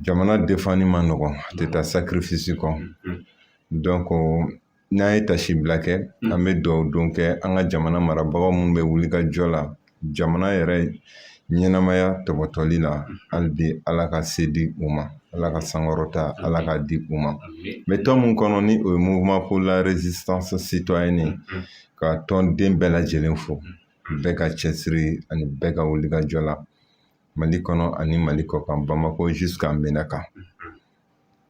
jamana defani ma nɔgɔn a tɛ taa sacrifice kɔ donc n'an ye tasibila kɛ an bɛ dugawu don kɛ an ka jamana marabagaw minnu bɛ wuli ka jɔ la jamana yɛrɛ ɲɛnamaya tɔbɔtɔli la hali bi ala ka se di u ma ala ka sankɔrɔta ala ka di u ma mais tɔn min kɔnɔ ni o ye mouvement pour la résistance citoyenne ka tɔn den bɛɛ lajɛlen fo bɛɛ ka cɛsiri ani bɛɛ ka wuli ka jɔ la Mali kɔnɔ ani Mali kɔ kan Bamako jusqu'à Menaka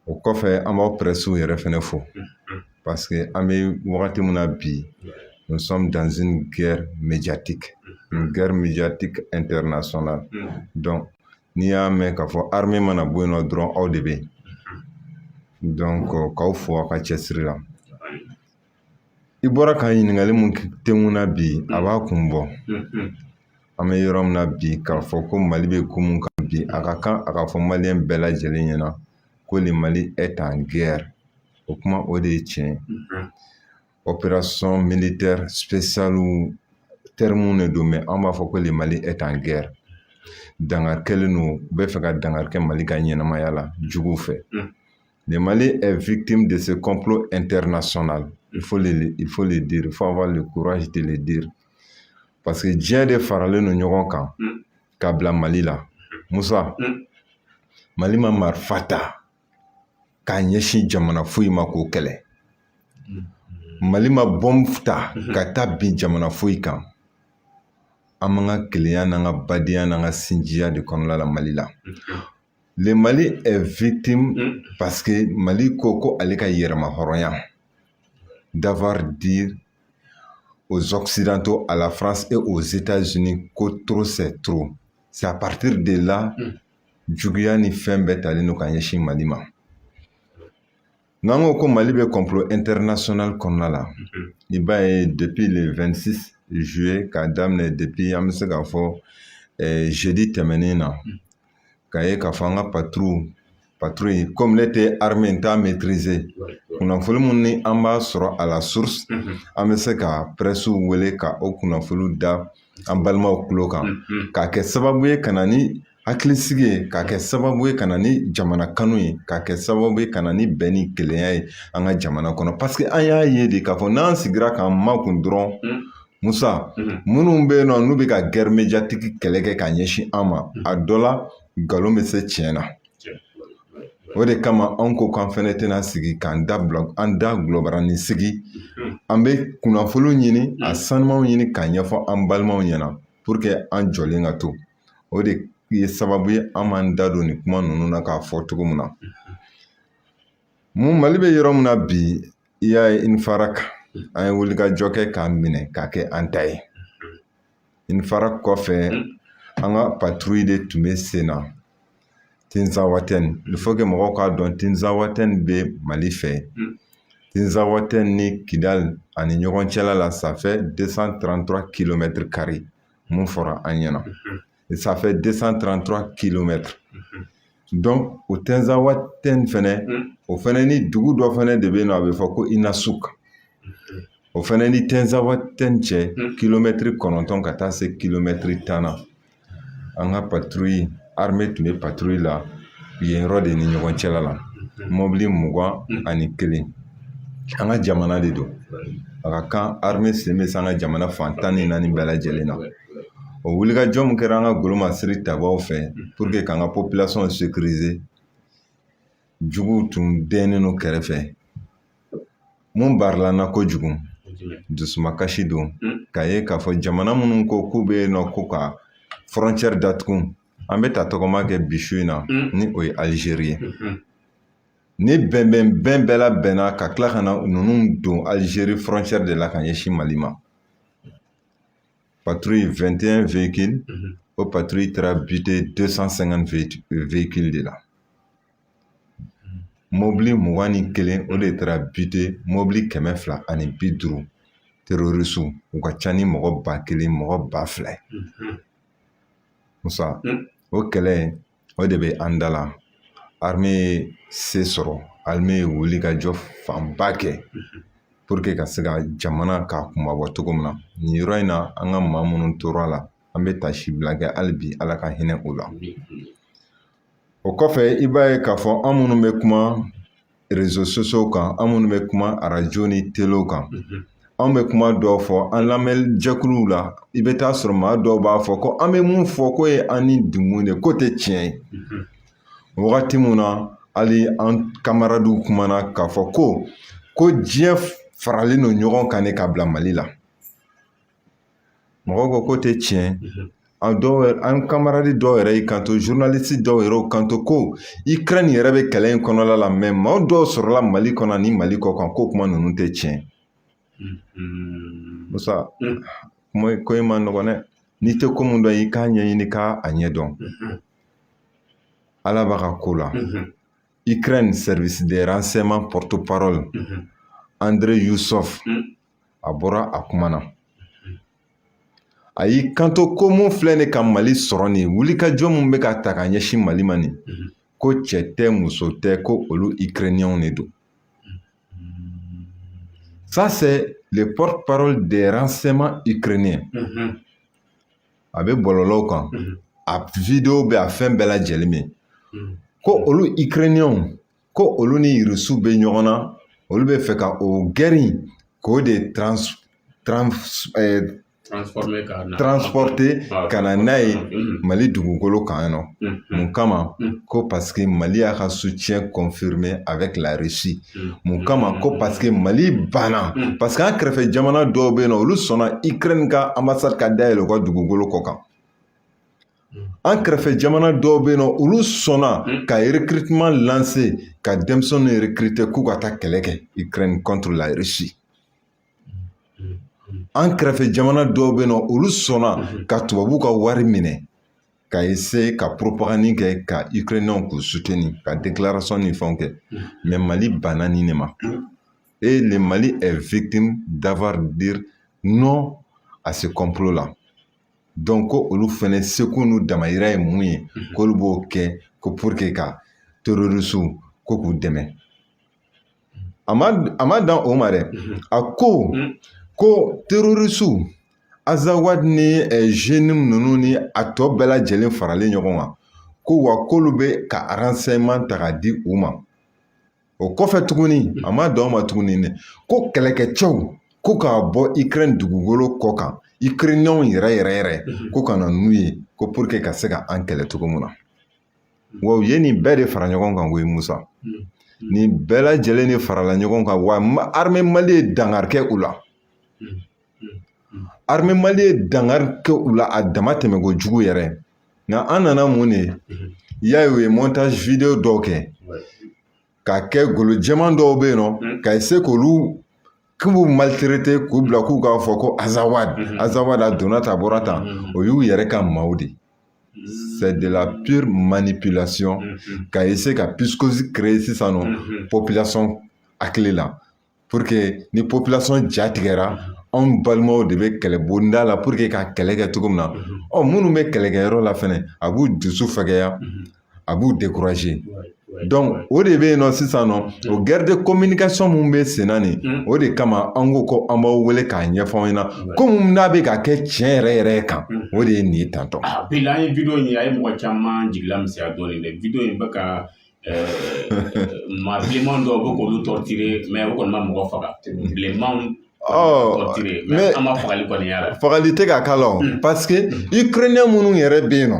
o kɔfɛ an b'aw presse yɛrɛ fɛnɛ fo parce que an bɛ wagati min na bi nous sommes dans une guerre médiatique internationale donc n'i y'a mɛn k'a fɔ armée mana bɔ yen nɔ dɔrɔn aw de bɛ yen donc k'aw fo aw ka cɛsiri la i bɔra ka ɲininkali mun tɛnkun na bi a b'a kun bɔ an bɛ yɔrɔ min na bi k'a fɔ ko Mali bɛ ko mun kan bi a ka kan a ka fɔ maliyɛn bɛɛ lajɛlen ɲɛna ko le Mali est en guerre o kuma o de ye tiɲɛ opération militaire spéciale terme de don mais an b'a fɔ ko le Mali est en guerre dangari kɛlen don u bɛ fɛ ka dangari kɛ Mali ka ɲɛnamaya la juguw fɛ le Mali est victime de ce complot international il faut le dire il faut avoir le courage de le dire parce que diɲɛ de faralen don ɲɔgɔn kan k'a bila Mali la Musa Mali ma marifa ta k'a ɲɛsin jamana foyi ma k'o kɛlɛ Mali ma bombe ta ka taa bin jamana foyi kan an man ka kelenya n'an ka badenya n'an ka sinjiya de kɔnɔna la Mali la le Mali est victime parce que Mali ko ale ka yɛrɛma hɔrɔnya d'avoir dit aux Occidentaux, à la France et aux États-Unis que trop c'est trop. C'est à partir de là juguya ni fɛn bɛɛ talen don ka ɲɛsin Mali ma n'an ko ko Mali bɛ complot international kɔnɔna la i b'a ye depuis le 26 juillet k'a daminɛ depuis an bɛ se k'a fɔ jeudi tɛmɛnen na k'a ye k'a fɔ an ka patrouille comme ne tɛ armée n t'a maîtriser kunnafoni mun ni an b'a sɔrɔ à la source an bɛ se ka presse wele ka o kunnafoni da an balimaw tulo kan k'a kɛ sababu ye ka na ni hakilisigi ye k'a kɛ sababu ye ka na ni jamana kanu ye k'a kɛ sababu ye ka na ni bɛn ni kelenya ye an ka jamana kɔnɔ parce que an y'a ye de k'a fɔ n'an sigira k'an makun dɔrɔn Musa minnu bɛ yen nɔ n'u bɛ ka guerre médiatique kɛlɛ kɛ ka ɲɛsin an ma a dɔ la nkalon bɛ se tiɲɛ na o de kama an ko k'an fɛnɛ tɛna sigi k'an da gulɔbarani sigi an bɛ kunnafoni ɲini a sanumanw ɲini k'a ɲɛfɔ an balimaw ɲɛna pour que an jɔlen ka to o de ye sababu ye an m'an da don nin kuma ninnu na k'a fɔ cogo min na Mali bɛ yɔrɔ min na bi i y'a ye Infarak an ye wulikajɔ kɛ k'a minɛ k'a kɛ an ta ye Infarak kɔfɛ an ka patrouille de tun bɛ sen na Tinzawatène il faut que mɔgɔw k'a dɔn Tinzawatène bɛ Mali fɛ Tinzawatène ni Kidal ani ɲɔgɔn cɛla la ça fait 233 km² mun fɔra an ɲɛna ça fait 233 km donc o Tinzawatène fɛnɛ o fɛnɛ ni dugu dɔ fɛnɛ de bɛ yen nɔ a bɛ fɔ ko Inasuk o fɛnɛ ni Tinzawatène cɛ kilomètre 9 ka taa se kilomètre 10 na an ka patrouille armée tun bɛ patrouille la yen yɔrɔ de ni ɲɔgɔn cɛla la mobili 21 an ka jamana de don a ka kan armée sen bɛ se an ka jamana fan 14 bɛɛ lajɛlen na o wulikajɔ min kɛra an ka golomasiri tabaw fɛ pour que k'an ka population sécuriser juguw tun dɛnnen no kɛrɛfɛ mun barilana kojugu dusumakasi don k'a ye k'a fɔ jamana minnu ko k'u bɛ yen nɔ ko ka frontière datugu an bɛ ta tɔgɔma kɛ bi su in na ni o ye Algérie ni bɛn bɛɛ la bɛnna ka tila ka na ninnu don Algérie frontière de la ka ɲɛsin Mali ma patrouille 21 véhicules o patrouille taara buter 250 véhicules de la mobili 21 o de taara buter mobili 250 terroristes u ka ca ni mɔgɔ 1000 mɔgɔ 2000 Musa o kɛlɛ o de bɛ an da la armée ye se sɔrɔ armée ye wuli ka jɔ fanba kɛ pour que ka se ka jamana k'a kumabɔ cogo min na nin yɔrɔ in na an ka maa minnu tora la an bɛ tasibila kɛ hali bi ala ka hinɛ o la o kɔfɛ i b'a ye k'a fɔ an minnu bɛ kuma réseaux sociaux kan an minnu bɛ kuma arajo ni telew kan an bɛ kuma dɔw fɔ an lamɛnni jɛkuluw la i bɛ taa sɔrɔ maa dɔw b'a fɔ ko an bɛ mun fɔ ko ye an ni dumun de ko tɛ tiɲɛ ye wagati min na hali an kamaradiw kumana k'a fɔ ko diɲɛ faralen don ɲɔgɔn kan ne ka bila Mali la mɔgɔw ko k'o tɛ tiɲɛ an kamaradi dɔw yɛrɛ y'i kanto journaliste dɔw yɛrɛ y'u kanto ko Ukraine yɛrɛ bɛ kɛlɛ in kɔnɔla la mais maa dɔw sɔrɔla Mali kɔnɔ ni Mali kɔ kan ko kuma ninnu tɛ tiɲɛ Musa ko in ma nɔgɔn dɛ n'i tɛ ko min dɔn i k'a ɲɛɲini k'a ɲɛdɔn Ala b'a ka ko la Ukraine service des renseignements porte-parole André Youssov a bɔra a kuma na a y'i kanto ko mun filɛ ne ka Mali sɔrɔ nin wulikajɔ mun bɛ ka ta ka ɲɛsin Mali ma nin ko cɛ tɛ muso tɛ ko olu Ukrainiens de don ça c'est le porte-parole des renseignements ukrainiens a bɛ bɔlɔlɔw kan a vidéo bɛ a fɛn bɛɛ lajɛlen bɛ ko olu Ukrainiens ko olu ni Russiw bɛ ɲɔgɔn na olu bɛ fɛ ka o guerre k'o de transporter ka na n'a ye Mali dugukolo kan nɔ mun kama ko parce que Mali y'a ka soutien confirmé avec la Russie mun kama ko parce que Mali banna parce que an kɛrɛfɛ jamana dɔw bɛ yen nɔ olu sɔnna Ukraine ka ambassade ka dayɛlɛ u ka dugukolo kɔ kan an kɛrɛfɛ jamana dɔw bɛ yen nɔ olu sɔnna ka recrutement lancer ka denmisɛnninw recruter k'u ka taa kɛlɛ kɛ Ukraine contre la Russie an kɛrɛfɛ jamana dɔw bɛ yen nɔ olu sɔnna ka tubabu ka wari minɛ ka essayer ka propagande kɛ ka Ukrainiens k'u soutenir ka déclaration ni fɛnw kɛ mais Mali banna nin de ma et le Mali est victime d'avoir dit non à ce complot là donc ko olu fɛnɛ seko n'u damayira ye mun ye k'olu b'o kɛ ko pour que ka terroristes ko k'u dɛmɛ a ma dan o ma dɛ a ko terroristes Azawad ni jeunes ninnu ni a tɔ bɛɛ lajɛlen faralen ɲɔgɔn kan ko wa k'olu bɛ ka renseignement ta ka di u ma o kɔfɛ tuguni a ma dan o ma tuguni dɛ ko kɛlɛkɛcɛw ko k'a bɔ Ukraine dugukolo kɔ kan Ukrainiens yɛrɛ ko ka na n'u ye ko pour que ka se ka an kɛlɛ cogo min na wa u ye nin bɛɛ de fara ɲɔgɔn kan koyi Musa nin bɛɛ lajɛlen de farala ɲɔgɔn kan wa armée Mali ye dankari kɛ u la armée Mali ye dankari kɛ u la a dama tɛmɛ kojugu yɛrɛ nka an nana mun de i y'a ye u ye montage vidéo dɔw kɛ k'a kɛ golo jɛman dɔw bɛ yen nɔ ka essayer k'olu k'u maltraiter k'u bila k'u k'a fɔ ko Azawad a donna ta a bɔra tan o y'u yɛrɛ ka maaw de c'est de la pure manipulation ka essayer ka psychose créer sisan nɔ population hakili la pour que ni population ja tigɛra anw balimaw de bɛ kɛlɛ bonda la pour que ka kɛlɛ kɛ cogo min na minnu bɛ kɛlɛkɛyɔrɔ la fɛnɛ a b'u dusu fɛgɛya a b'u décourager donc o de bɛ yen nɔ sisan nɔ o guerre de communication mun bɛ sen na nin o de kama an ko ko an b'aw wele k'a ɲɛfɔ aw ɲɛna ko mun n'a bɛ ka kɛ tiɲɛ yɛrɛ kan o de ye nin ye tantɔ. Bi an ye video in ye a ye mɔgɔ caman jigila misɛnya dɔɔnin dɛ video in bɛ ka maa bilenman dɔw bɛ k'olu torturer mais o kɔni ma mɔgɔ faga bilenmanw mais an ma fagali kɔni y'a la. Fagali tɛ ka k'a la o parce que Ukrainiens minnu yɛrɛ bɛ yen nɔ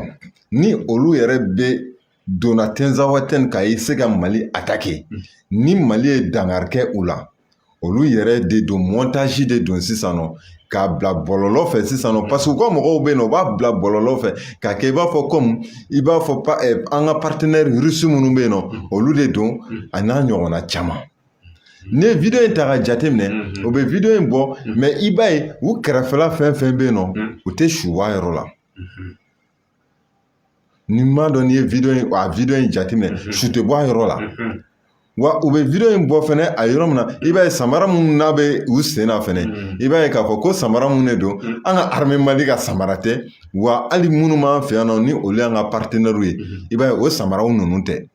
ni olu yɛrɛ bɛ donna Tenzawatène ka i se ka Mali attaquer ni Mali ye dankari kɛ u la olu yɛrɛ de don montage de don sisan nɔ k'a bila bɔlɔlɔ fɛ sisan nɔ parce que u ka mɔgɔw bɛ yen nɔ u b'a bila bɔlɔlɔ fɛ k'a kɛ i b'a fɔ comme i b'a fɔ an ka partenaire russe minnu bɛ yen nɔ olu de don a n'a ɲɔgɔnna caman ni ye video in ta ka jateminɛ o bɛ video in bɔ mais i b'a ye u kɛrɛfɛla fɛn fɛn bɛ yen nɔ u tɛ su a yɔrɔ la ni m'a dɔn n'i ye video in jateminɛ su tɛ bɔ a yɔrɔ la wa u bɛ video in bɔ fɛnɛ a yɔrɔ min na i b'a ye samara minnu n'a bɛ u sen na fɛnɛ i b'a ye k'a fɔ ko samara minnu de don an ka armée Mali ka samara tɛ wa hali minnu b'an fɛ yan nɔ ni olu y'an ka partenaires ye i b'a ye o samaraw ninnu tɛ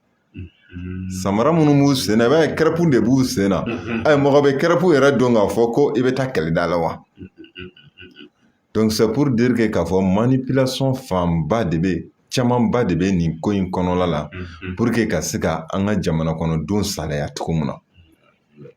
samara minnu b'u sen na i b'a ye kɛrɛpu de b'u sen na mɔgɔ bɛ kɛrɛpu yɛrɛ dɔn k'a fɔ ko i bɛ taa kɛlɛda la wa donc c'est pour dire que k'a fɔ manipulation fanba de bɛ camanba de bɛ nin ko in kɔnɔla la pour que ka se ka an ka jamana kɔnɔdenw salaya cogo min na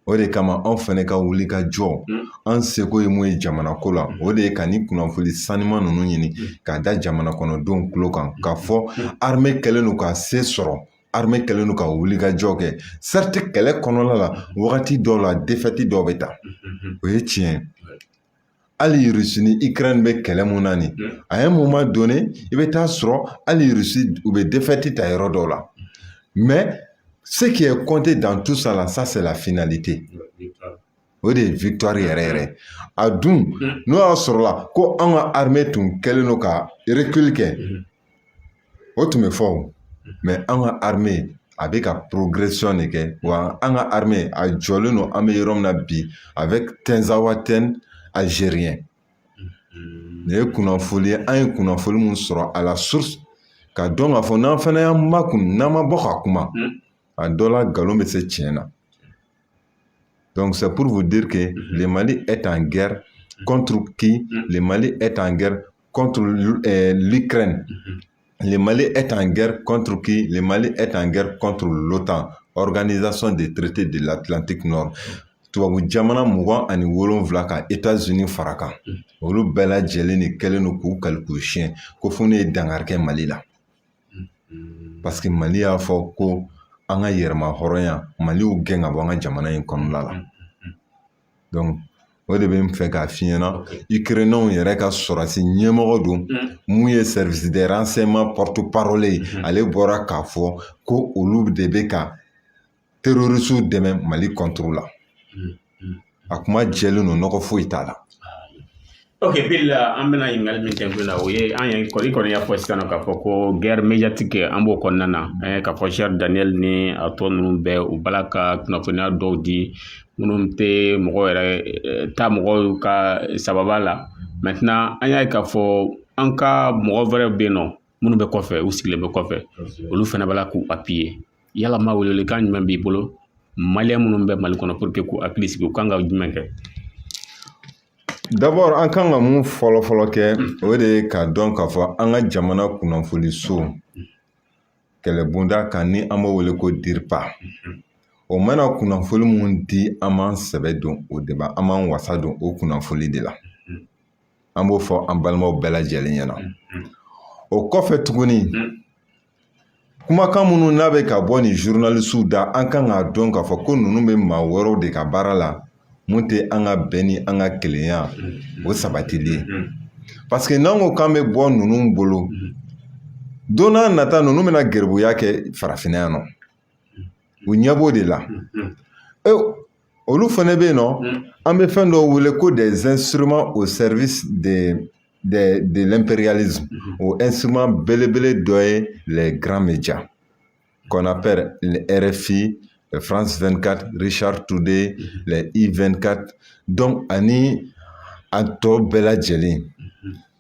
o de kama anw fɛnɛ ka wuli ka jɔ an seko ye mun ye jamana ko la o de ye ka ni kunnafoni sanuma ninnu ɲini k'a da jamana kɔnɔdenw tulo kan k'a fɔ armée kɛlen don ka se sɔrɔ armée kɛlen don ka wuli ka jɔ kɛ certes kɛlɛ kɔnɔla la wagati dɔw la défaite dɔw bɛ ta o ye tiɲɛ hali Russie ni Ukraine bɛ kɛlɛ mun na nin a ye moment donné i bɛ taa sɔrɔ hali Russie u bɛ défaite ta yɔrɔ dɔw la mais ce qui est compté dans tout ça là ça c'est la finalité o de ye victoire yɛrɛ yɛrɛ a dun n'o y'a sɔrɔ la ko an ka armée tun kɛlen don ka recul kɛ o tun bɛ fɔ o mais an ka armée a bɛ ka progression de kɛ wa an ka armée a jɔlen don an bɛ yɔrɔ min na bi avec Tinzawatène algérien nin ye kunnafoni ye an ye kunnafoni mun sɔrɔ à la source ka dɔn k'a fɔ n'an fana y'an makun n'an ma bɔ ka kuma a dɔ la nkalon bɛ se tiɲɛ na donc c'est pour vous dire que le Mali est en guerre contre qui? Le Mali est en guerre contre l'Ukraine. Le Mali est en guerre contre qui? Le Mali est en guerre contre l'OTAN, Organisation des traités de l'Atlantique Nord. Tubabu jamana 27 ka États-Unis fara kan olu bɛɛ lajɛlen de kɛlen don k'u kali k'u siɲɛ ko fo ne ye dankari kɛ Mali la parce que Mali y'a fɔ ko an ka yɛrɛma hɔrɔnya Maliw gɛn ka bɔ an ka jamana in kɔnɔna la donc o de bɛ n fɛ k'a f'i ɲɛna Ukrainiens yɛrɛ ka sɔrɔsi ɲɛmɔgɔ don mun ye service des renseignements porte-parole ye ale bɔra k'a fɔ ko olu de bɛ ka terroristes dɛmɛ Mali contre la a kuma jɛlen don nɔgɔ foyi t'a la. Ok, Bill, an bɛna ɲininkali min kɛ na o ye an ye kɔni y'a fɔ sisan k'a fɔ ko guerre médiatique an b'o kɔnɔna na k'a fɔ Cher Daniel ni a tɔ ninnu bɛɛ u bala ka kunnafoniya dɔw di minnu tɛ mɔgɔ yɛrɛ taa mɔgɔw ka sababa la maintenant an y'a ye k'a fɔ an ka mɔgɔ wɛrɛ bɛ yen nɔ minnu bɛ kɔfɛ u sigilen bɛ kɔfɛ olu fana bala k'u appuyer yala ma welewelekan jumɛn b'i bolo Malien minnu bɛ Mali kɔnɔ pour que k'u hakili sigi u kan ka jumɛn kɛ? D'abord an kan ka mun fɔlɔ kɛ o de ye k'a dɔn k'a fɔ an ka jamana kunnafoniso kɛlɛbonda kan ni an b'o wele ko DIRPA o mana kunnafoni mun di an m'an sɛbɛ don o de ba an m'an wasa don o kunnafoni de la an b'o fɔ an balimaw bɛɛ lajɛlen ɲɛna o kɔfɛ tuguni kumakan minnu n'a bɛ ka bɔ ni journalistes da an kan k'a dɔn k'a fɔ ko ninnu bɛ maa wɛrɛw de ka baara la mun tɛ an ka bɛn ni an ka kelenya o sabatilen parce que n'an ko k'an bɛ bɔ ninnu bolo don n'a nata ninnu bɛna gɛribuya kɛ farafinna yan nɔ u ɲɛ b'o de la olu fana bɛ yen nɔ an bɛ fɛn dɔw wele ko des instruments au service de l'impérialisme o instrument belebele dɔ ye les grands médias qu'on appelle les RFI, les France 24, Richard Today, les I24 donc ani a tɔ bɛɛ lajɛlen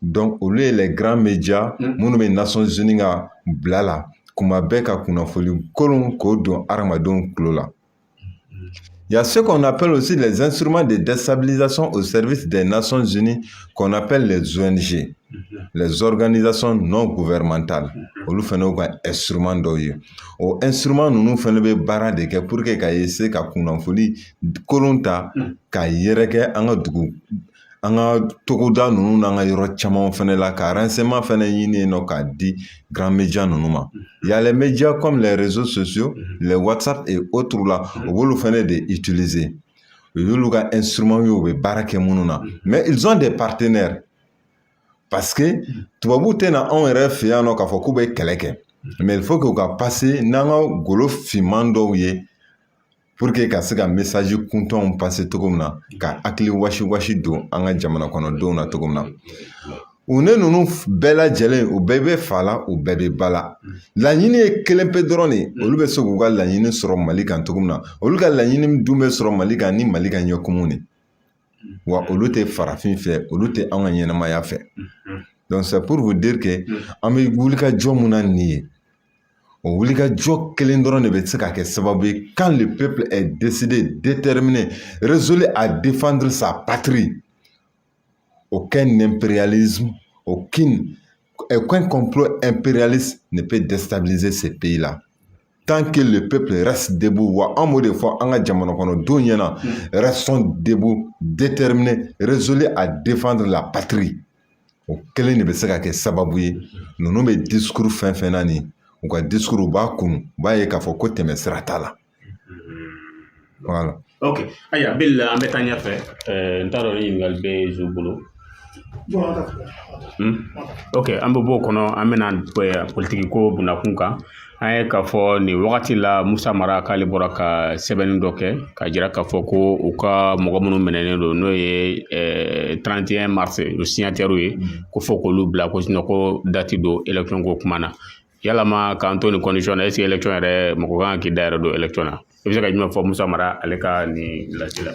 donc olu ye les grands médias minnu bɛ Nations Unies ka bila la kuma bɛɛ ka kunnafoni kolon k'o don hadamadenw tulo la. Il y a ce qu'on appelle aussi les instruments de déstabilisation au service des Nations Unies qu'on appelle les ONG, les organisations non gouvernementales. Olu fana y'u ka instrument dɔw ye. O instrument ninnu fana bɛ baara de kɛ pour que ka essayer ka kunnafoni kolon ta ka yɛrɛkɛ an ka dugu an ka togoda ninnu n'an ka yɔrɔ caman fana la ka renseignement fana ɲini yen nɔ k'a di grand médias ninnu ma. Il y a les médias comme les réseaux sociaux, les WhatsApp et autres là, o b'olu fana de utiliser. O y'olu ka instrument ye u bɛ baara kɛ minnu na mais ils ont des partenaires parce que tubabu tɛna anw yɛrɛ fɛ yan nɔ k'a fɔ k'u bɛ kɛlɛ kɛ mais il faut que u ka passer n'an ka golo finman dɔw ye pour que ka se ka message kuntanw passer cogo min na ka hakili wasi don an ka jamana kɔnɔdenw na cogo min na u ne ninnu bɛɛ lajɛlen u bɛɛ bɛ fa la u bɛɛ bɛ ba la laɲini ye kelen pe dɔrɔn de olu bɛ se k'u ka laɲini sɔrɔ Mali kan cogo min na olu ka laɲini dun bɛ sɔrɔ Mali kan ni Mali ka ɲɛkumu de wa olu tɛ farafin fɛ olu tɛ an ka ɲɛnamaya fɛ donc c'est pour vous dire que an bɛ wulikajɔ mun na nin ye o wulikajɔ kelen dɔrɔn de bɛ se ka kɛ sababu ye quand le peuple est décidé déterminé résolu à défendre sa patrie aucun impérialisme aucune Aucun complot impérialiste ne peut déstabiliser ces pays-là. Tant que le peuple reste debout, en mot de foi, restons debout, déterminés, résolus à défendre la patrie. Au kelen ne bɛ se ka kɛ sababu ye ninnu bɛ discours fɛn fɛn na nin u ka discours u b'a kunu u b'a ye k'a fɔ ko tɛmɛ sira t'a la. Voilà. Ok. Ayiwa Bill an bɛ taa ɲɛfɛ n t'a dɔn ni ɲininkali bɛ Zo bolo. Ok an bɛ bɔ o kɔnɔ an bɛna politiki ko bundakun kan an ye k'a fɔ nin wagati la Musa Mara k'ale bɔra ka sɛbɛnni dɔ kɛ ka jira k'a fɔ ko u ka mɔgɔ minnu minɛnen don n'o ye 31 mars o signataires ye ko fɔ k'olu bila ko sinon ko date don élection ko kuma na yalama k'an to nin condition na est-ce que élection yɛrɛ mɔgɔ kan k'i da yɛrɛ don élection na i bɛ se ka jumɛn fɔ Musa Mara ale ka nin lasi la.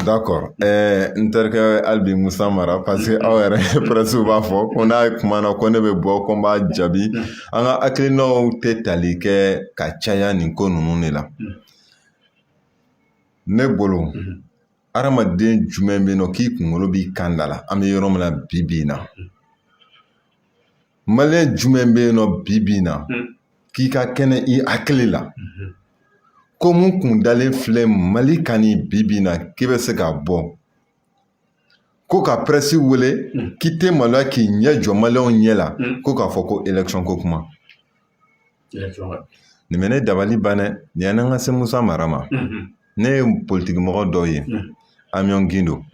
D'accord n terikɛ hali bi Musa Mara parce que aw yɛrɛ presse b'a fɔ ko n'a kuma na ko ne bɛ bɔ ko n b'a jaabi an ka hakilinaw tɛ tali kɛ ka caya nin ko ninnu de la ne bolo hadamaden jumɛn bɛ yen nɔ k'i kunkolo b'i kan da la an bɛ yɔrɔ min na bi bi in na maliyɛn jumɛn bɛ yen nɔ bi bi in na k'i ka kɛnɛ i hakili la ko mun kun dalen filɛ Mali kan ni bi bi in na k'i bɛ se k'a bɔ ko ka presse wele k'i tɛ maloya k'i ɲɛ jɔ maliyɛnw ɲɛ la ko k'a fɔ ko élection ko kuma nin bɛ ne dabali ban dɛ nin y'an ka se Musa Mara ma ne ye politiki mɔgɔ dɔw ye Amion Guindo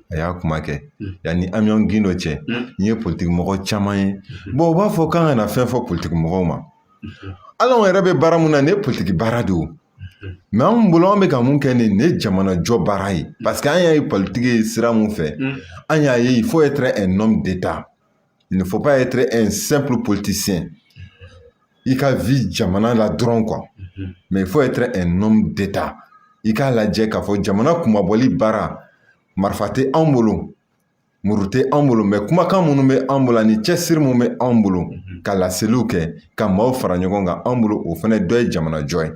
a y'a kuma kɛ yanni Amion Guindo cɛ n ye politiki mɔgɔ caman ye bon u b'a fɔ k'an kana fɛn fɔ politiki mɔgɔw ma hali anw yɛrɛ bɛ baara mun na nin ye politiki baara de o mais anw bolo an bɛ ka mun kɛ nin ye jamana jɔ baara ye parce que an y'a ye politiki ye sira mun fɛ an y'a ye il faut être un homme d'État il ne faut pas être un simple politicien i ka vie jamana la dɔrɔn quoi mais il faut être un homme d'État i k'a lajɛ k'a fɔ jamana kumabɔli baara marifa tɛ anw bolo muru tɛ anw bolo mais kumakan minnu bɛ anw bolo ani cɛsiri min bɛ anw bolo ka laseliw kɛ ka maaw fara ɲɔgɔn kan anw bolo o fana dɔ ye jamana jɔ ye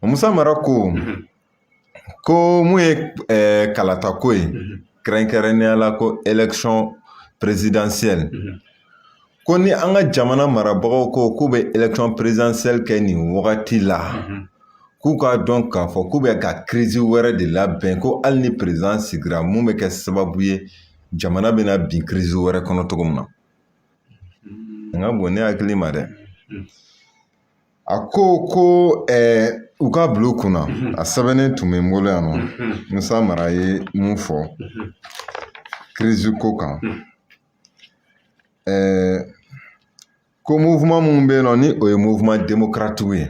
Musa Mara ko mun ye kalata ko ye kɛrɛnkɛrɛnnenya la ko élection présidentielle ko ni an ka jamana marabagaw ko k'u bɛ élection présidentielle kɛ nin wagati la k'u k'a dɔn k'a fɔ k'u bɛ ka crise wɛrɛ de labɛn ko hali ni président sigira mun bɛ kɛ sababu ye jamana bɛna bin crise wɛrɛ kɔnɔ cogo min na n ka bon ne hakili ma dɛ a ko u ka bila u kunna a sɛbɛnnen tun bɛ n bolo yan nɔ Musa Mara ye mun fɔ crise ko kan ko mouvement mun bɛ yen nɔ ni o ye mouvement démocratique ye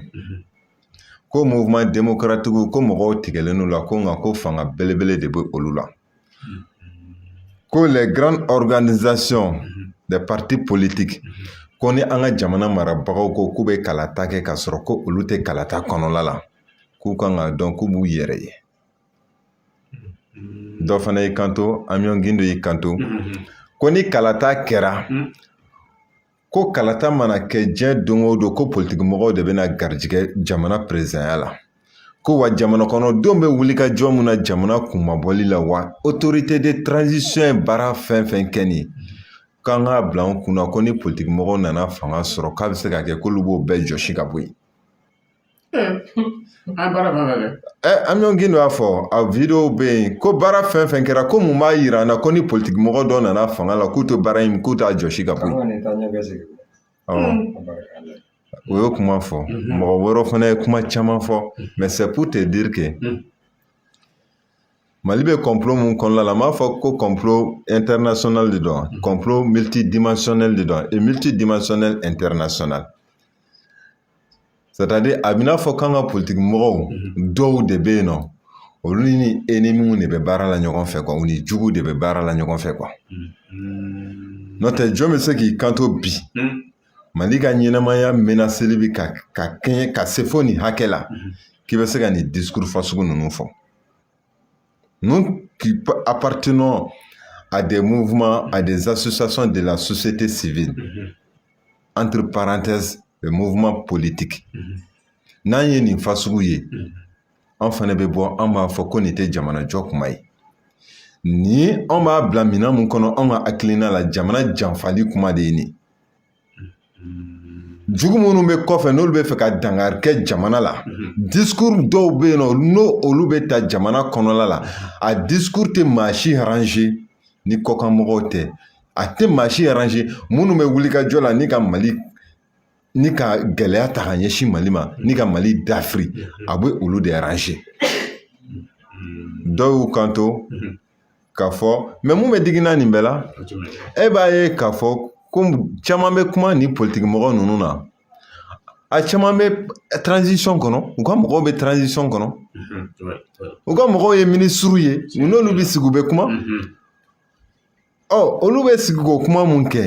ko mouvement démocratique ko mɔgɔw tigɛlen n'u la ko nka ko fanga belebele de bɛ olu la ko les grandes organisations des partis politiques ko ni an ka jamana marabagaw ko k'u bɛ kalata kɛ k'a sɔrɔ ko olu tɛ kalata kɔnɔla la k'u kan k'a dɔn k'u b'u yɛrɛ ye dɔ fana y'i kanto Amion Guindo y'i kanto ko ni kalata kɛra ko kalata mana kɛ diɲɛ don o don ko politiki mɔgɔw de bɛna garijɛgɛ jamana présidentiya la ko wa jamana kɔnɔdenw bɛ wuli ka jɔ mun na jamana kunmabɔli la wa autorité de transition ye baara fɛn fɛn kɛ nin k'an k'a bila an kunna ko ni politiki mɔgɔw nana fanga sɔrɔ k'a bɛ se ka kɛ k'olu b'o bɛɛ jɔsi ka bɔ yen. Amion Guindo y'a fɔ a video bɛ yen ko baara fɛn fɛn kɛra ko mun b'a yira an na ko ni politiki mɔgɔ dɔ nana fanga la k'u to baara in k'u t'a jɔsi ka bɔ yen. O ye kuma fɔ mɔgɔ wɛrɛ fana ye kuma caman fɔ mais c'est pour te dire que Mali bɛ complot mun kɔnɔna la n b'a fɔ ko complot international de don complot multidimensionnel de don et multidimensionnel international c'est-à-dire a bɛ n'a fɔ k'an ka politiki mɔgɔw dɔw de bɛ yen nɔ olu ni ennemis de bɛ baara la ɲɔgɔn fɛ quoi u ni jugu de bɛ baara la ɲɔgɔn fɛ quoi n'o tɛ jɔn bɛ se k'i kanto bi Mali ka ɲɛnamaya menaceli bi ka kɛɲɛ ka se fo nin hakɛ la k'i bɛ se ka nin discours fasugu ninnu fɔ nous qui appartenons à des mouvements, à des associations de la société civile, entre parenthèses, les mouvements politiques. N'an ye nin fasugu ye, an fana bɛ bɔ an b'a fɔ ko nin tɛ jamana jɔ kuma ye. ni anw b'a bila minɛn mun kɔnɔ anw ka hakilina la jamana janfali kuma de ye nin jugu minnu bɛ kɔfɛ n'olu bɛ fɛ ka dankari kɛ jamana la discours dɔw bɛ yen nɔ n'o olu bɛ ta jamana kɔnɔla la a discours tɛ maa si arranger ni kɔkanmɔgɔw tɛ a tɛ maa si arranger minnu bɛ wuli ka jɔ la ni ka mali ni ka gɛlɛya ta ka ɲɛsin mali ma ni ka mali dafiri a bɛ olu de arranger dɔw y'u kanto k'a fɔ mɛ mun bɛ digina nin bɛɛ la e b'a ye k'a fɔ ko caman bɛ kuma ni politiki mɔgɔ ninnu na a caman bɛ transition kɔnɔ u ka mɔgɔw bɛ transition kɔnɔ u ka mɔgɔw ye minisiriw ye u n'olu bɛ sigi u bɛ kuma olu bɛ sigi k'o kuma mun kɛ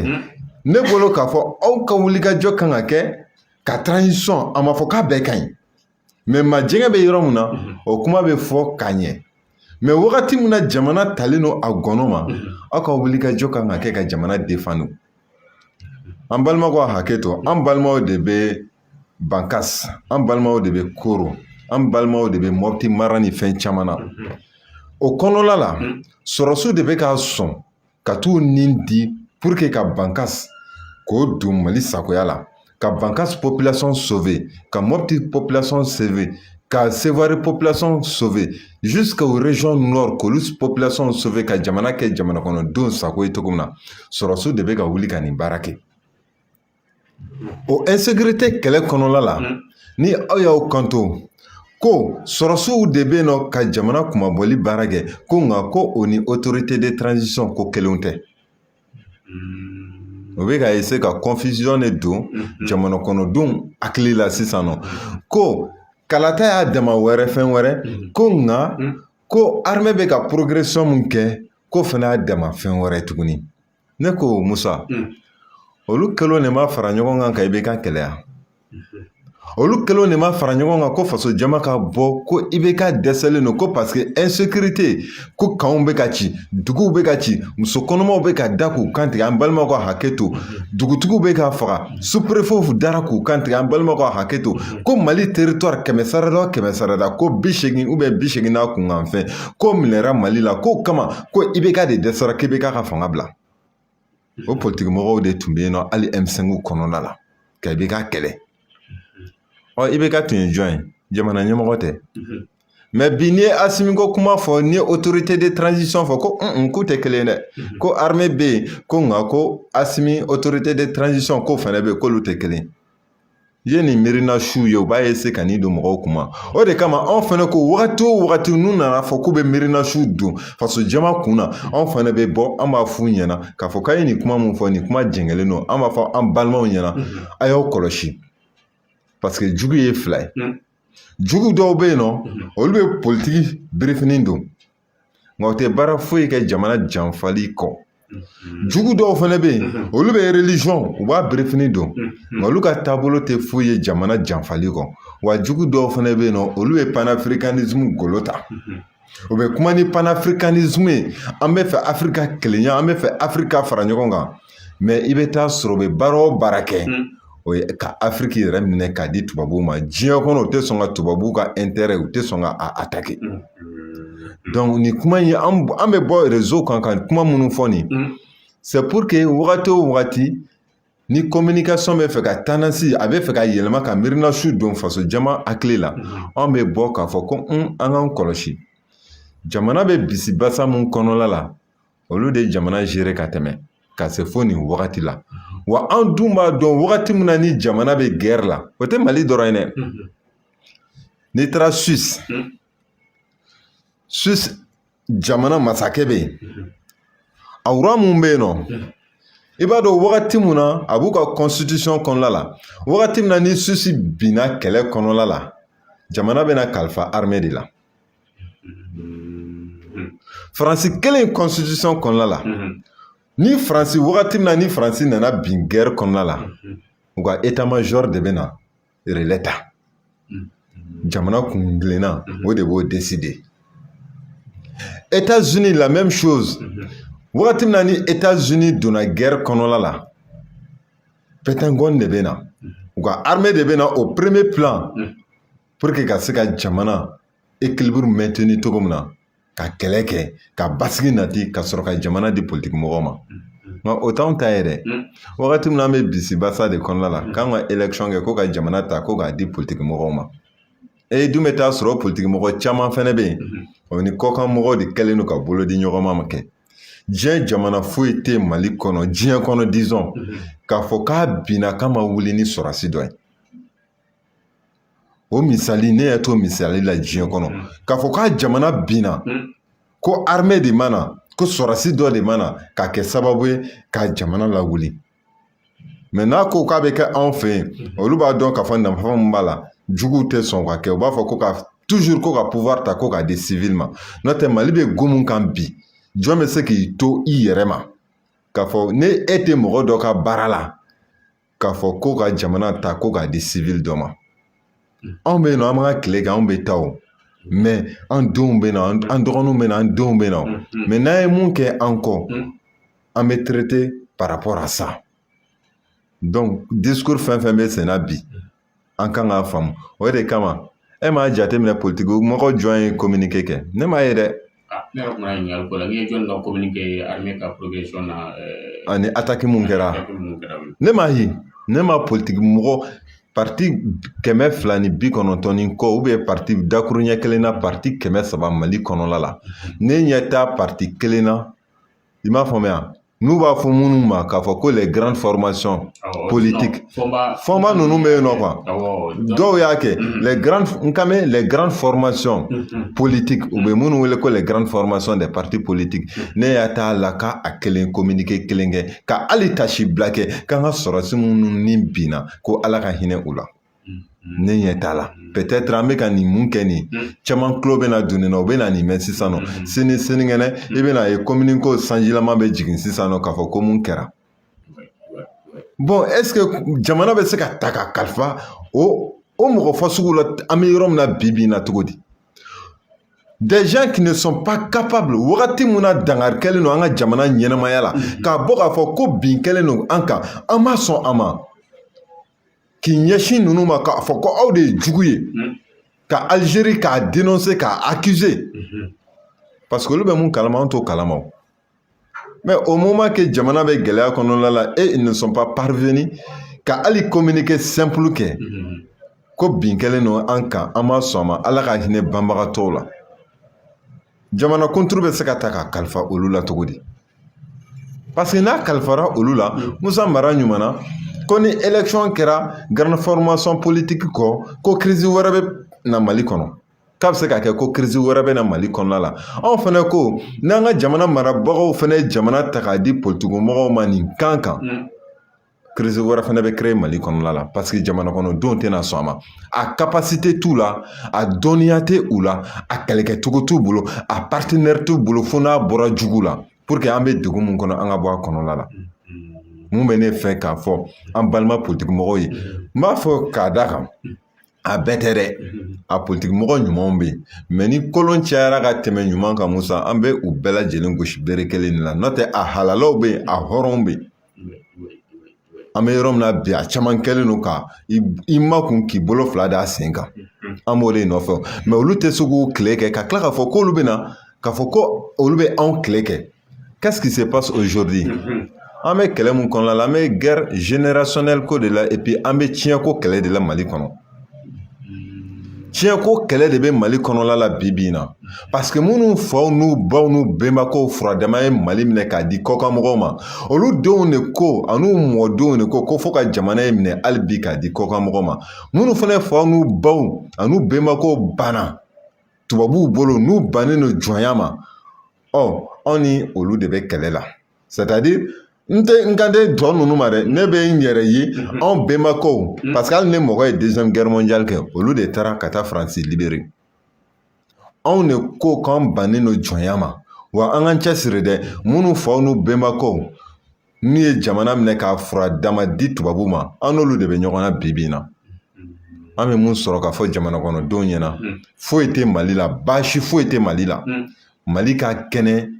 ne bolo k'a fɔ aw ka wulikajɔ kan ka kɛ ka transition a ma fɔ k'a bɛɛ ka ɲi mɛ majɛngɛ bɛ yɔrɔ min na o kuma bɛ fɔ ka ɲɛ mɛ wagati min na jamana talen don a gɔnɔ ma aw ka wulikajɔ kan ka kɛ ka jamana défendre an balimaw ka hakɛ to an balimaw de bɛ bankas an balimaw de bɛ koro an balimaw de bɛ mɔpti mara ni fɛn caman na o kɔnɔla la sɔrɔsiw de bɛ k'a sɔn ka t'u nin di pour que ka bankas k'o don mali sagoya la ka bankas population sauver ka mɔpti population sauver ka Sévaré population sauver jusqu'aux régions nord k'olu population sauver ka jamana kɛ jamana kɔnɔdenw sago ye cogo min na sɔrɔsiw de bɛ ka wuli ka nin baara kɛ o insécurité kɛlɛ kɔnɔla la ni aw y'aw kanto ko sɔrɔsiw de bɛ yen nɔ ka jamana kumabɔli baara kɛ ko nka ko o ni autorité de transition ko kelenw tɛ o bɛ ka essayer ka confusion de don jamana kɔnɔdenw hakili la sisan nɔ ko kalata y'a dama wɛrɛ fɛn wɛrɛ ko nka ko armée bɛ ka progression mun kɛ ko fana y'a dama fɛn wɛrɛ tuguni ne ko Musa olu kɛlen de ma fara ɲɔgɔn kan ka IBK kɛlɛya olu kɛlen de ma fara ɲɔgɔn kan ko faso jama ka bɔ ko IBK dɛsɛlen don ko parce que insécurité ko kanw bɛ ka ci duguw bɛ ka ci muso kɔnɔmaw bɛ ka da k'u kantigɛ an balimaw ka hakɛ to dugutigiw bɛ ka faga sous-préfet dara k'u kantigɛ an balimaw ka hakɛ to ko mali territoire 100 ko 80 ou bien 80 n'a kunkanfɛn ko minɛra mali la ko kama ko IBK de dɛsɛra k'IBK ka fanga bila o politiki mɔgɔw de tun bɛ yen nɔ hali M5 kɔnɔna la ka IBK kɛlɛ IBK tun ye jɔn ye jamana ɲɛmɔgɔ tɛ mɛ bi n'i ye Asimi ko kuma fɔ n'i ye autorité de transition fɔ ko k'u tɛ kelen dɛ ko armée bɛ yen ko nka ko Asimi autorité de transition ko fana bɛ yen k'olu tɛ kelen i ye nin miirina su ye u b'a essayer ka n'i don mɔgɔw kunna o de kama anw fana ko wagati o wagati n'u nana fɔ k'u bɛ miirina su don faso jama kunna anw fana bɛ bɔ an b'a f'u ɲɛna k'a fɔ k'a ye nin kuma mun fɔ nin kuma jɛngɛlen don an b'a fɔ an balimaw ɲɛna a y'aw kɔlɔsi parce que jugu ye fila ye jugu dɔw bɛ yen nɔ olu bɛ politiki birifini don nka o tɛ baara foyi kɛ jamana janfali kɔ jugu dɔw fana bɛ yen olu bɛ religion u b'a birifini don nka olu ka taabolo tɛ foyi ye jamana janfali kɔ wa jugu dɔw fana bɛ yen nɔ olu bɛ panafricanisme golo ta u bɛ kuma ni panafricanisme ye an bɛ fɛ afirika kelenya an bɛ fɛ afirika fara ɲɔgɔn kan mɛ i bɛ taa sɔrɔ u bɛ baara o baara kɛ o ye ka afiriki yɛrɛ minɛ k'a di tubabuw ma diɲɛ kɔnɔ u tɛ sɔn ka tubabuw ka intérêt u tɛ sɔn ka attaquer donc nin kuma in an bɛ bɔ réseau kan ka kuma minnu fɔ nin c'est pour que wagati o wagati ni communication bɛ fɛ ka tendance a bɛ fɛ ka yɛlɛma ka miirina su don faso jama hakili la an bɛ bɔ k'a fɔ ko an k'an kɔlɔsi jamana bɛ bisibasa mun kɔnɔla la olu de jamana gérer ka tɛmɛ ka se fo nin wagati la wa an dun b'a dɔn wagati min na ni jamana bɛ guerre la o tɛ mali dɔrɔn ye dɛ n'i taara Suisse jamana masakɛ bɛ yen a wura mun bɛ yen nɔ i b'a dɔn wagati min na a b'u ka constitution kɔnɔna la wagati min na ni Suisse binna kɛlɛ kɔnɔna la jamana bɛna kalifa armée de la Faransi kelen constitution kɔnɔna la ni Faransi wagati min na ni Faransi nana bin guerre kɔnɔna la u ka état major de bɛ na relais ta jamana kun bilenna o de b'o décider États-Unis la même chose wagati min na ni États-Unis donna guerre kɔnɔna la Pentagon de bɛ na u ka armée de bɛ na au premier plan pour que ka se ka jamana équilibre maintenir cogo min na ka kɛlɛ kɛ ka basigi nati ka sɔrɔ ka jamana di politique mɔgɔw ma nka o t'anw ta ye dɛ wagati min na an bɛ bisibasa de kɔnɔna la k'an ka élection kɛ ko ka jamana ta ko k'a di politique mɔgɔw ma dun bɛ taa sɔrɔ politique mɔgɔ caman fɛnɛ bɛ yen o ni kɔkan mɔgɔw de kɛlen don ka bolo di ɲɔgɔn ma kɛ diɲɛ jamana foyi tɛ Mali kɔnɔ diɲɛ kɔnɔ disons k'a fɔ k'a binna k'a ma wuli ni sɔrɔsi dɔ ye o misali ne yɛ to misali la diɲɛ kɔnɔ k'a fɔ k'a jamana binna ko armée de mana ko sɔrɔsi dɔ de mana k'a kɛ sababu ye ka jamana lawuli mais n'a ko k'a bɛ kɛ anw fɛ yen olu b'a dɔn k'a fɔ nafa min b'a la juguw tɛ sɔn ka kɛ u b'a fɔ ko ka toujours ko ka pouvoir ta ko k'a di civil ma n'o tɛ Mali bɛ go min kan bi jɔn bɛ se k'i to i yɛrɛ ma k'a fɔ ne e tɛ mɔgɔ dɔ ka baara la k'a fɔ ko ka jamana ta ko k'a di civil dɔ ma anw bɛ yen nɔ an b'an ka tile kɛ anw bɛ taa o mais an denw bɛ na an dɔgɔninw bɛ na an denw bɛ na mais n'an ye mun kɛ an kɔ an bɛ traiter par rapport à ça donc discours fɛn fɛn bɛ senna bi an kan k'a faamu o de kama e m'a jateminɛ politique mɔgɔ jɔn ye communiqué kɛ ne m'a ye dɛ ne yɛrɛ tun y'a ɲininkali k'o la n'i ye jɔn ka communiqué armée ka progression na ani attaque mun kɛra ne m'a ye ne ma politique mɔgɔ parti 290 ni kɔ ou bien parti dakuru ɲɛ kelen na parti 300 Mali kɔnɔla la ne ɲɛ t'a parti kelen na i m'a faamuya n'u b'a fɔ minnu ma k'a fɔ ko les grandes formations politiques fɔnba ninnu bɛ yen nɔ quoi dɔw y'a kɛ les grandes formations politiques u bɛ minnu wele ko les grandes formations des partis politiques ne y'a t'a la k'a kelen communiqué kelen kɛ ka hali tasi bila kɛ k'an ka sɔrɔsi minnu ni binna ko Ala ka hinɛ u la ne ɲɛ t'a la peut-être an bɛ ka nin mun kɛ nin caman tulo bɛ na donni na u bɛ na nin mɛn sisan nɔ sinikɛnɛ i bɛ na ye communiqué sanjilama bɛ jigin sisan nɔ k'a fɔ ko mun kɛra bon est-ce que jamana bɛ se ka ta ka kalifa o mɔgɔ fasugu la an bɛ yɔrɔ min na bi na cogo di des gens qui ne sont pas capables wagati mun na dangari kɛlen don an ka jamana ɲɛnamaya la k'a bɔ k'a fɔ ko bin kɛlen don an kan an ma sɔn a ma k'i ɲɛsin ninnu ma k'a fɔ ko aw de ye jugu ye ka Algérie k'a dénoncer k'a accuser parce que olu bɛ mun kalama an t'o kalama o mais au moment que jamana bɛ gɛlɛya kɔnɔna la et ils ne sont pas parvenus ka hali communiqué simple kɛ ko bin kɛlen don an kan an ma sɔn a ma Ala ka hinɛ banbagatɔw la jamana kunturu bɛ se ka ta ka kalifa olu la cogo di parce que n'a kalifara olu la Musa Mara ɲumana ko ni élection kɛra grande formation politique kɔ ko crise wɛrɛ bɛ na Mali kɔnɔ k'a bɛ se ka kɛ ko crise wɛrɛ bɛ na Mali kɔnɔna la anw fɛnɛ ko n'an ka jamana marabagaw fɛnɛ ye jamana ta k'a di politique mɔgɔw ma nin kan crise wɛrɛ fɛnɛ bɛ créer Mali kɔnɔna la parce que jamana kɔnɔdenw tɛna sɔn a ma a capacité t'u la a dɔnniya tɛ u la a kɛlɛkɛcogo t'u bolo a partenaire t'u bolo fo n'a bɔra jugu la pour que an bɛ degun mun kɔnɔ an ka bɔ a kɔnɔna la mun bɛ ne fɛ k'a fɔ an balima politique mɔgɔw ye n b'a fɔ k'a da kan a bɛɛ tɛ dɛ a politique mɔgɔ ɲumanw bɛ yen mais ni kolon cayara ka tɛmɛ ɲuman kan Musa an bɛ u bɛɛ lajɛlen gosi bere kelen de la n'o tɛ a halalaw bɛ yen a hɔrɔnw bɛ yen an bɛ yɔrɔ min na bi a caman kɛlen don ka i makun k'i bolo fila d'a sen kan an b'o de nɔfɛ mais olu tɛ se k'u tile kɛ ka tila k'a fɔ k'olu bɛ na k'a fɔ ko olu bɛ anw tile kɛ qu'est-ce qui se passe aujourd'hui an bɛ kɛlɛ mun kɔnɔna la an bɛ guerre générationnelle ko de la et puis an bɛ tiɲɛko kɛlɛ de la Mali kɔnɔ tiɲɛko kɛlɛ de bɛ Mali kɔnɔla la bi in na parce que minnu faw n'u baw n'u bɛnbakɛw furadama ye Mali minɛ k'a di kɔkanmɔgɔw ma olu denw de ko an'u mɔdenw de ko fo ka jamana in minɛ hali bi k'a di kɔkanmɔgɔw ma minnu fana faw n'u baw an'u bɛnbakɛw banna tubabuw bolo n'u bannen don jɔnya ma anw ni olu de bɛ kɛlɛ la c'est-à-dire n kan tɛ tɔ ninnu ma dɛ ne bɛ n yɛrɛ ye anw bɛnbakɛw parce que hali ni mɔgɔ ye deuxième guerre mondiale kɛ olu de taara ka taa Faransi libérer anw de ko k'an bannen don jɔnya ma wa an k'an cɛsiri dɛ minnu faw n'u bɛnbakɛw n'u ye jamana minɛ k'a furadama di tubabu ma an n'olu de bɛ ɲɔgɔn na bi in na an bɛ mun sɔrɔ k'a fɔ jamana kɔnɔdenw ɲɛna foyi tɛ Mali la baasi foyi tɛ Mali la Mali ka kɛnɛ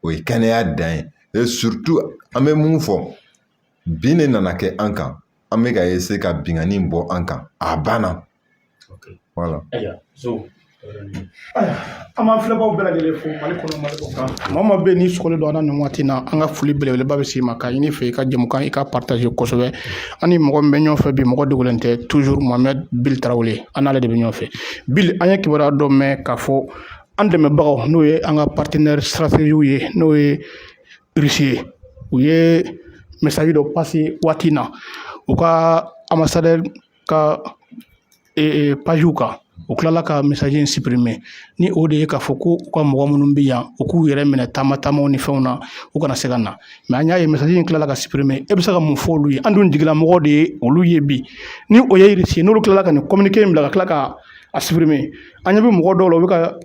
o ye kɛnɛya dan ye et surtout an bɛ mun fɔ bin de nana kɛ an kan an bɛ ka essayer ka bingani bɔ an kan a banna okay. Voilà. So An b'an filɛbagaw bɛɛ lajɛlen fo Mali kɔnɔ Mali kɔ kan. Maa o maa bɛ yen n'i sɔgɔlen don an na nin waati in na an ka foli belebeleba bɛ s'i ma k'a ɲini i fɛ i ka jɛmukan i ka partager kosɛbɛ. An ni mɔgɔ min bɛ ɲɔgɔn fɛ bi mɔgɔ dogolen tɛ toujours Mohamed Bill Tarawele an n'ale de bɛ ɲɔgɔn fɛ. Bill an ye kibaruya dɔ mɛn k'a fɔ an dɛmɛbagaw n'o ye an ka partenaire stratégiques ye n'o ye Russie ye u ye message dɔ passer waati in na u ka ambassadeur ka page kan. U tilala ka message in supprimer ni o de ye k'a fɔ ko u ka mɔgɔ minnu bɛ yan u k'u yɛrɛ minɛ taama-taamaw ni fɛnw na u kana se ka na mais an y'a ye message in tilala ka supprimer e bɛ se ka mun fɔ olu ye an dun jigilamɔgɔ de ye olu ye bi ni o ye Russie n'olu tilala ka nin communiqué in bila ka tila ka a supprimer an ɲɛ bɛ mɔgɔ dɔw la u bɛ ka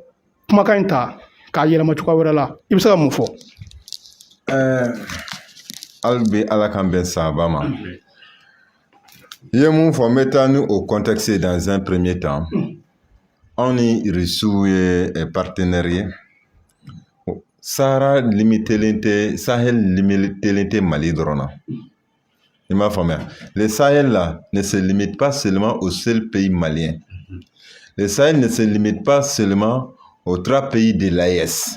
kumakan in ta k'a yɛlɛma cogoya wɛrɛ la i bɛ se ka mun fɔ. hali bi Ala k'an bɛn sababa ma i ye mun fɔ n bɛ taa ni o contexte dans un premier temps. On est reçu partenaire Sahara limité Sahel limité Mali drona. Il m'a fait le Sahel là ne se limite pas seulement au seul pays malien. Le Sahel ne se limite pas seulement aux 3 pays de l'AES.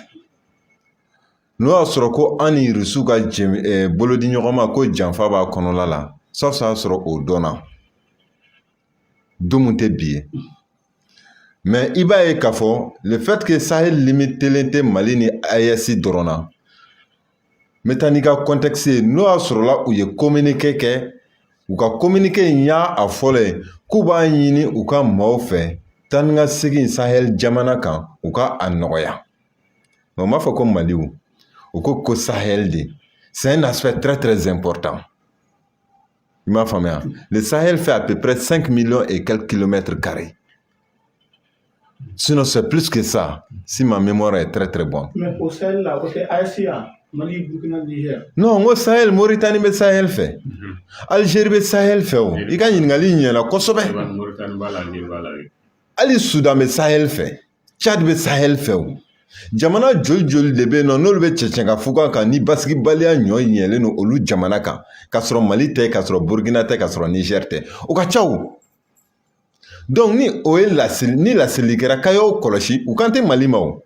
Nous avons reçu ka bolodi ɲɔgɔnma ko janfa b'a kɔnɔla la sauf ça sɔrɔ o dɔnna domun tɛ bi ye. Mais il va y avoir le fait que Sahel limité Mali ni AES drona. Maintenant, dans le contexte, nous avons là où il communiqué ou ka communiqué il y a à folle Kuba yini ou ka maufé tanga segi Sahel jamana kan ou ka anoya. Mais ma faut comme Mali ou ko Sahel de. C'est un aspect très très important. Il m'a fait le Sahel fait à peu près 5 millions et quelques kilomètres carrés. Sinon, c'est plus que ça, si ma mémoire est très très bonne. Mais au Sahel, là, côté ASIA, Mali, Burkina, Niger. Non, au Sahel, Mauritanie, mais Sahel fait. Algérie, Sahel fait. Il y a une ligne là, Kosovo. Ali Soudan, mais Sahel fait. Tchad, mais Sahel fait. Jamana joli de be non nolu be tchétchénga fuka kan ni basiki balia nyo yele no olu jamana kan kasro Mali te kasro Burkina te kasro Niger te o ka chawo. Donc ni o est la silikera kayo koloshi ou quand Mali mao.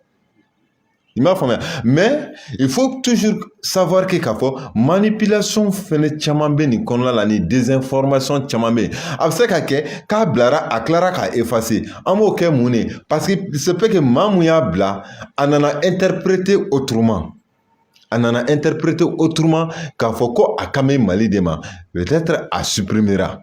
Il m'a fait mais il faut toujours savoir que kafo manipulation fene chamambe ni konla la ni désinformation chamambe abse ka ke ka blara aklara ka effacer amo ke mune parce que c'est peut que mamuya bla anana interpréter autrement kafo ko akame Mali dema peut-être à supprimera.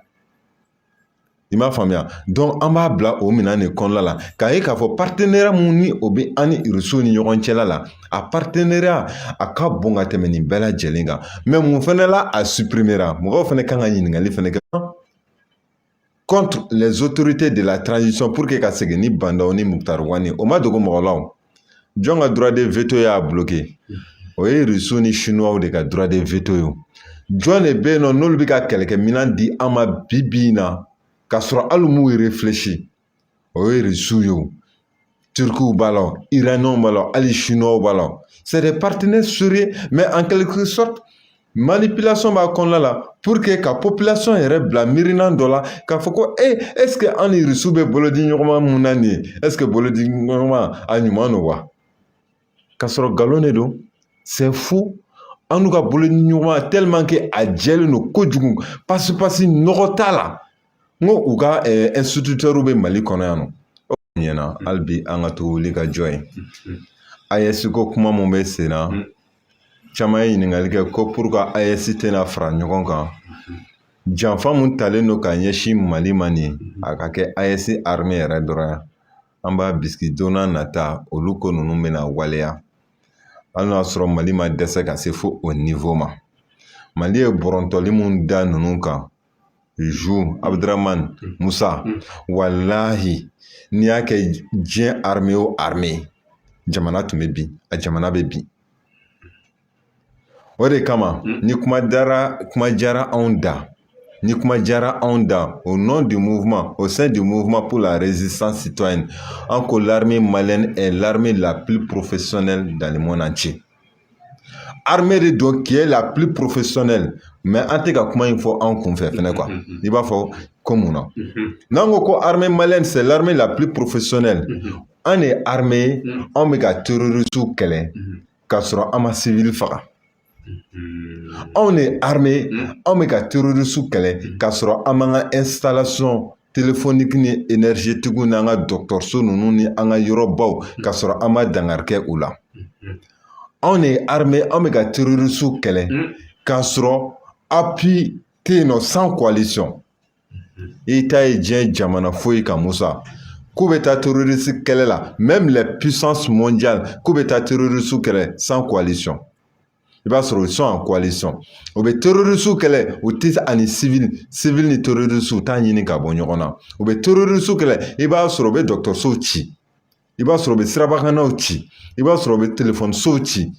Il m'a fait donc on va bla au minane kon la ka ka fo partenaire muni obi ani irusu ni ɲɔgɔn cɛla la a partenaire a ka bon ka tɛmɛ nin bɛɛ lajɛlen kan mais mun fɛnɛ la a supprimera mɔgɔw fɛnɛ kan ka ɲininkali fɛnɛ kɛ contre les autorités de la transition pour que ka segin ni Bandaw ni Muktar Wani o ma dogo mɔgɔ la o jɔn ka droit de veto y'a bloqué o ye irusu ni chinois de ka droit de veto yo jɔn de bɛ yen nɔ n'olu bɛ ka kɛlɛkɛminɛn di an ma bi na k'a sɔrɔ hali m'u réfléchi o ye Russie yo Turkiw b'a la Iraniens b'a la hali Chinois b'a la c'est des partenaires sérieux mais en quelque sorte manipulation b'a kɔnɔna la pour que ka population yɛrɛ bila miirina dɔ la k'a fɔ ko est-ce que an ni Russie bɛ bolodi ɲɔgɔnma mun na nin ye est-ce que bolodi ɲɔgɔnma a ɲuman don wa k'a sɔrɔ nkalon de don c'est fou an n'u ka bolodi ɲɔgɔnma tellement que a jɛlen don kojugu pasi nɔgɔ t'a la. Ngo u ka instituteur be Mali kɔnɔ yan nɔ o ɲɛna hali bi an ka to wuli ka jɔ ye AES ko kuma mun bɛ sen na caman ye ɲininkali kɛ ko pour que AES tɛna fara ɲɔgɔn kan janfa mun talen don ka ɲɛsin Mali ma nin a ka kɛ AES armée yɛrɛ dɔrɔn an b'a bisiki don n'a nata olu ko ninnu bɛna waleya hali n'a sɔrɔ Mali ma dɛsɛ ka se fo o niveau ma Mali ye bɔrɔntɔli mun da ninnu kan Jou, Abdraman, Moussa, wallahi, n'i y'a kɛ diɲɛ armée o armée, jamana tun bɛ bin, a jamana bɛ bin. O de kama, ni kuma diyara anw da, au nom du mouvement, au sein du mouvement pour la résistance citoyenne, que l'armée malienne est l'armée la plus professionnelle dans le monde entier. Armée de donc qui est la plus professionnelle mais en tout cas comment il faut en confère quoi il va falloir comme on a non ko armée malienne c'est l'armée la plus professionnelle an de ye armée ye anw bɛ ka terroristes kɛlɛ k'a sɔrɔ an ma civil faga anw de ye armée ye anw bɛ ka terroristes kɛlɛ k'a sɔrɔ an m'an ka installation téléphonique ni énergétique n'an ka dɔgɔtɔrɔso ninnu ni an ka yɔrɔbaw k'a sɔrɔ an ma dankari kɛ u la anw de ye armée anw bɛ ka terroristes kɛlɛ k'a sɔrɔ appui tɛ yen nɔ sans coalition i ta ye diɲɛ jamana foyi kan Musa k'u bɛ taa terroriste kɛlɛ la même les puissances mondiales k'u bɛ taa terroriste kɛlɛ sans coalition i b'a sɔrɔ ils sont en coalition u bɛ terroriste kɛlɛ u tɛ ani civil ni terroriste u t'a ɲini ka bɔ ɲɔgɔn na u bɛ terroriste kɛlɛ i b'a sɔrɔ u bɛ dɔgɔtɔrɔsow ci i b'a sɔrɔ u bɛ sirabakannaw ci i b'a sɔrɔ u bɛ téléphone-sow ci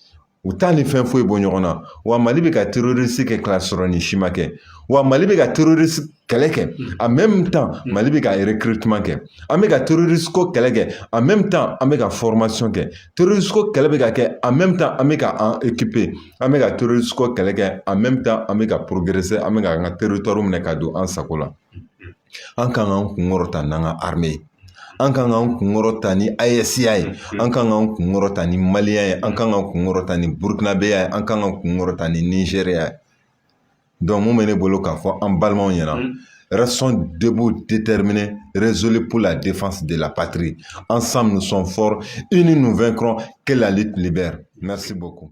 u t'a ni fɛn foyi bɔ ɲɔgɔn na wa Mali bɛ ka terroriste kɛ k'a sɔrɔ ni si ma kɛ wa Mali bɛ ka terroriste kɛlɛ kɛ en même temps Mali bɛ ka recrutement kɛ an bɛ ka terroriste ko kɛlɛ kɛ en même temps an bɛ ka formation kɛ terroriste ko kɛlɛ bɛ ka kɛ en même temps an bɛ ka an équiper an bɛ ka terroriste ko kɛlɛ kɛ en même temps an bɛ ka progresser an bɛ ka an ka territoire minɛ ka don an sago la an kan k'an kunkɔrɔta n'an ka armée ye an kan k'an kunkɔrɔta ni AES-ya ye an kan k'an kunkɔrɔta ni Malien ye an kan k'an kunkɔrɔta ni Burkinabé ye an kan k'an kunkɔrɔta ni Nigérien ye donc mun bɛ ne bolo k'a fɔ an balimaw ɲɛna restons debout déterminés résolus pour la défense de la patrie ensemble nous sommes forts unis nous vaincrons que la lutte libère merci beaucoup